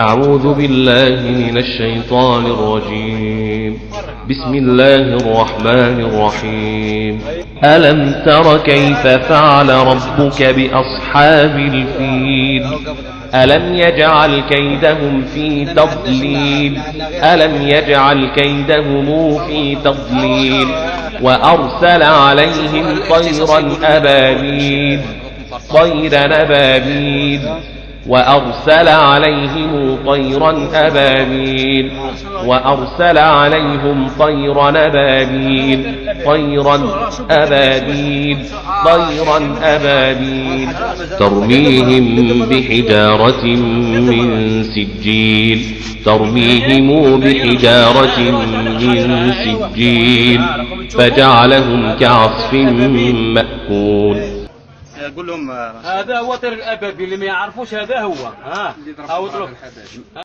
أعوذ بالله من الشيطان الرجيم. بسم الله الرحمن الرحيم. ألم تر كيف فعل ربك بأصحاب الفيل؟ ألم يجعل كيدهم في تضليل. ألم يجعل كيدهم في تضليل. وأرسل عليهم طيرا أبابيل وأرسل عليهم طيرا أبابيل ترميهم بحجارة من سجيل فجعلهم كعصف مأكول. قول لهم هذا هو طير الأبابيل اللي ما يعرفوش هذا هو.